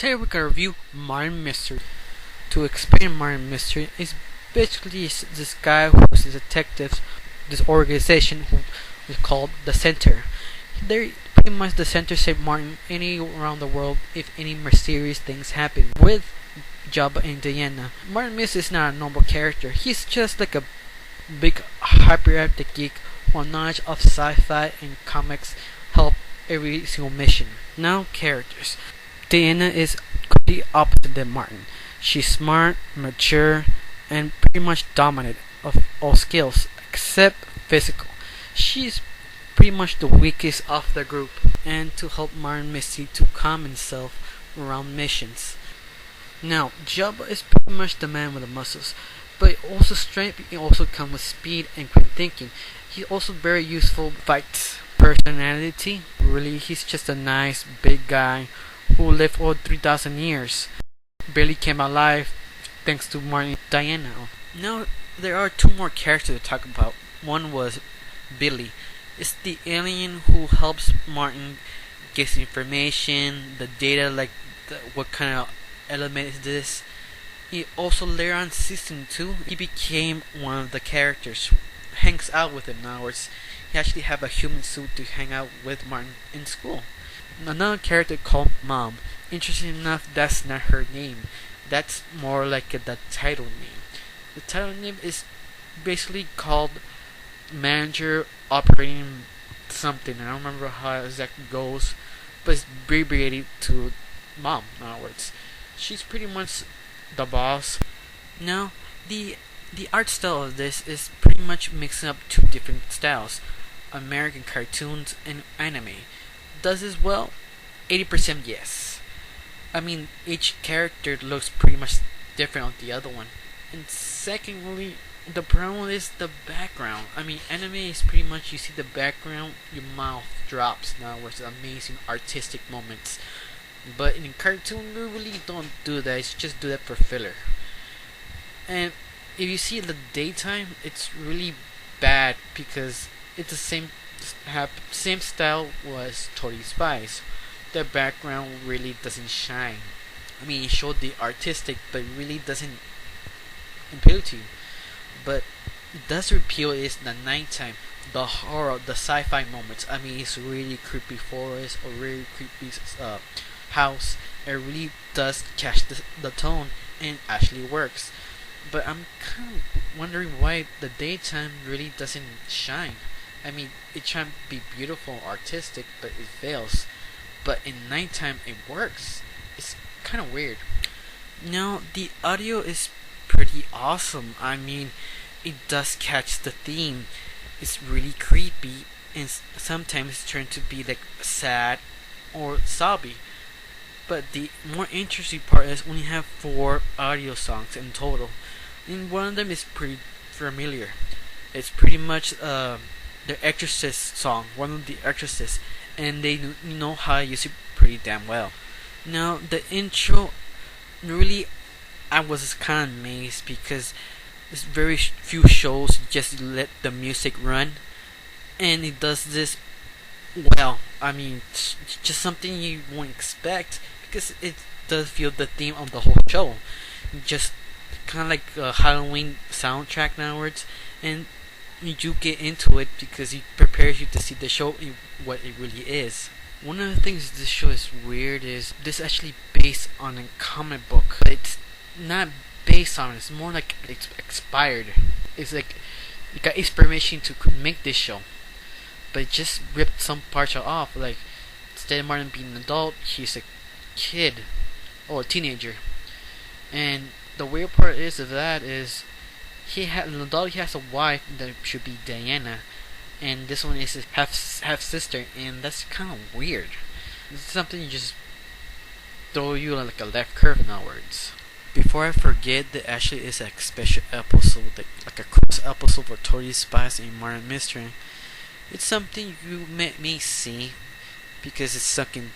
Today we're gonna review Martin Mystery. To explain Martin Mystery, is basically this guy who's a detective, this organization who is called the Center. They're pretty much the Center save Martin any around the world if any mysterious things happen with Jabba and Diana. Martin Mystery is not a normal character. He's just like a big hyperactive geek who knowledge of sci-fi and comics help every single mission. Now characters. Diana is the opposite than Martin. She's smart, mature, and pretty much dominant of all skills except physical. She's pretty much the weakest of the group, and to help Martin Misty to calm himself around missions. Now, Jabba is pretty much the man with the muscles, but also strength also comes with speed and quick thinking. He's also very useful fight personality. Really, he's just a nice big guy who lived for 3,000 years. Barely came alive thanks to Martin and Diana. Now, there are two more characters to talk about. One was Billy. It's the alien who helps Martin get information, the data, like what kind of element is this. He also later on season 2, he became one of the characters. Hangs out with him now. He actually have a human suit to hang out with Martin in school. Another character called Mom. Interesting enough, that's not her name. That's more like the title name. The title name is basically called Manager Operating something. I don't remember how it exactly goes, but it's abbreviated to Mom, in other words. She's pretty much the boss. Now, the art style of this is pretty much mixing up two different styles, American cartoons and anime. Does this well? 80% yes. I mean, each character looks pretty much different on the other one. And secondly, the problem is the background. I mean, anime is pretty much you see the background, your mouth drops. Now, where's amazing artistic moments. But in cartoon, you really don't do that. It's just do that for filler. And if you see the daytime, it's really bad because it's the same style was Totally Spies. The background really doesn't shine. I mean, it showed the artistic, but really doesn't appeal to you. But it does appeal is the nighttime, the horror, the sci-fi moments. I mean, it's really creepy forest or really creepy house. It really does catch the tone and actually works. But I'm kind of wondering why the daytime really doesn't shine. I mean, it tries to be beautiful, artistic, but it fails. But in nighttime, it works. It's kind of weird. Now, the audio is pretty awesome. I mean, it does catch the theme. It's really creepy, and sometimes it turns to be like sad or sobby. But the more interesting part is when you have 4 audio songs in total, and one of them is pretty familiar. It's pretty much the Exorcist song, one of the Exorcists, and they know how to use it pretty damn well. Now the intro, really, I was kind of amazed because there's very few shows just let the music run, and it does this well. I mean, it's just something you won't expect because it does feel the theme of the whole show. Just kind of like a Halloween soundtrack nowadays, and you do get into it because it prepares you to see the show in what it really is. One of the things this show is weird is this actually based on a comic book, but it's not based on it. It's more like it's expired. It's like it got inspiration to make this show, but it just ripped some parts off. Like instead of Martin being an adult, he's a kid or a teenager. And the weird part is of that is he has a wife that should be Diana, and this one is his half sister, and that's kind of weird. It's something you just throw you like a left curve in other words. Before I forget, there actually is a special episode, like a cross episode for Totally Spies and Martin Mystery. It's something you may see because it's something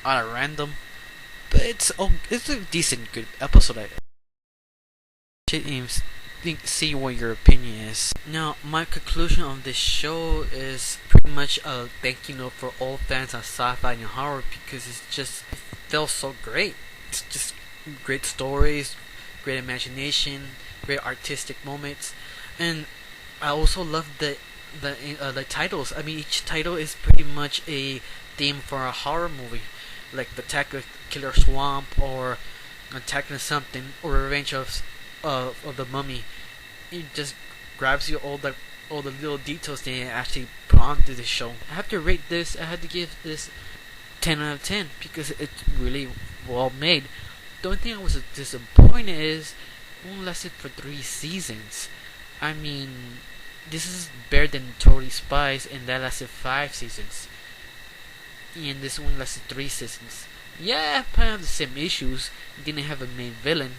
out of random, but it's a decent good episode. I see what your opinion is. Now, my conclusion on this show is pretty much a thank you note for all fans of sci-fi and horror because it felt so great. just great stories, great imagination, great artistic moments, and I also love the titles. I mean, each title is pretty much a theme for a horror movie, like the Attack of Killer Swamp or Attack of Something or Revenge of the Mummy. It just grabs you all the little details they actually put onto the show. I have to rate this. I had to give this 10 out of 10 because it's really well made. The only thing I was disappointed is it only lasted for 3 seasons. I mean, this is better than Totally Spies, and that lasted 5 seasons. And this one lasted 3 seasons. Yeah, probably have the same issues. It didn't have a main villain,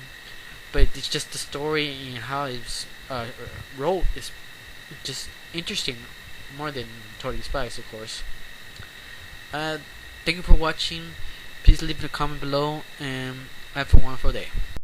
but it's just the story and how it's wrote is just interesting more than Totally Spies, of course. Uh, Thank you for watching. Please leave a comment below, and have a wonderful day.